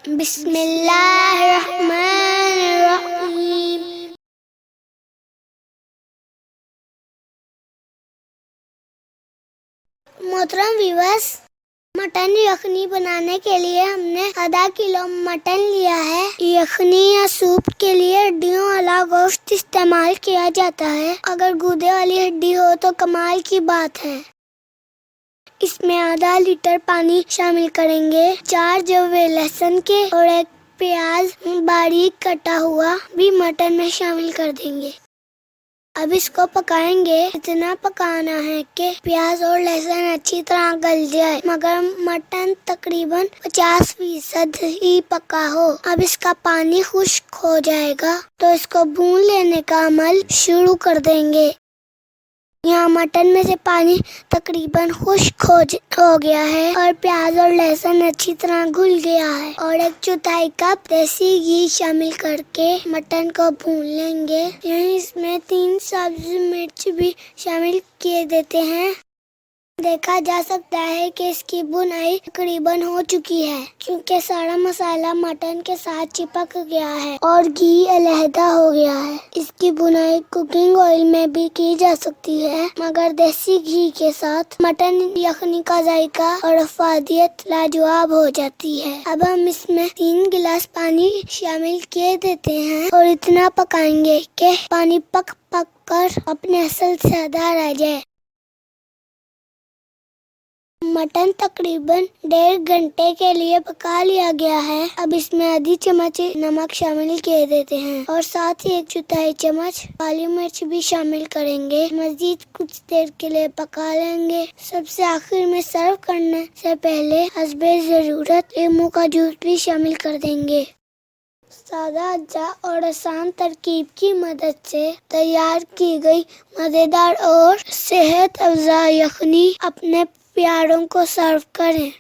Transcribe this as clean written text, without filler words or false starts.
बिस्मिल्लाहिर्रहमानिर्रहीम। मोहतरम viewers, mutton यखनी बनाने के लिए हमने आधा किलो मटन लिया है। यखनी या सूप के लिए हड्डियों वाला गोश्त इस्तेमाल किया जाता है। अगर गूदे वाली हड्डी हो तो कमाल की बात है। इसमें आधा लीटर पानी शामिल करेंगे, 4 जवे लहसुन के और 1 प्याज बारीक कटा हुआ भी मटन में शामिल कर देंगे। अब इसको पकाएंगे। इतना पकाना है कि प्याज और लहसुन अच्छी तरह गल जाए, मगर मटन तकरीबन 50% ही पका हो। अब इसका पानी खुश्क हो जाएगा तो इसको भून लेने का अमल शुरू कर देंगे। यहाँ मटन में से पानी तकरीबन खुश्क हो गया है और प्याज और लहसुन अच्छी तरह घुल गया है। और 1/4 कप देसी घी शामिल करके मटन को भून लेंगे। यहीं इसमें 3 सब्ज मिर्च भी शामिल किए देते हैं। देखा जा सकता है कि इसकी भुनाई तकरीबन हो चुकी है, क्योंकि सारा मसाला मटन के साथ चिपक गया है और घी अलहदा हो गया है। इसकी भुनाई कुकिंग ऑयल में भी की जा सकती है, मगर देसी घी के साथ मटन यखनी का जायका और अफादियत लाजवाब हो जाती है। अब हम इसमें 3 गिलास पानी शामिल किए देते हैं और इतना पकाएंगे कि पानी पक कर अपने असल से आधा रह जाए। मटन तकरीबन 1.5 घंटे के लिए पका लिया गया है। अब इसमें आधी चम्मच नमक शामिल किए देते हैं और साथ ही 1/4 चम्मच काली मिर्च भी शामिल करेंगे। मजीद कुछ देर के लिए पका लेंगे। सबसे आखिर में सर्व करने से पहले हस्बे जरूरत नींबू का जूस भी शामिल कर देंगे। सादा अज्जा और आसान तरकीब की मदद से तैयार की गई मजेदार और सेहत अफजा यखनी अपने प्यारों को सर्व करें।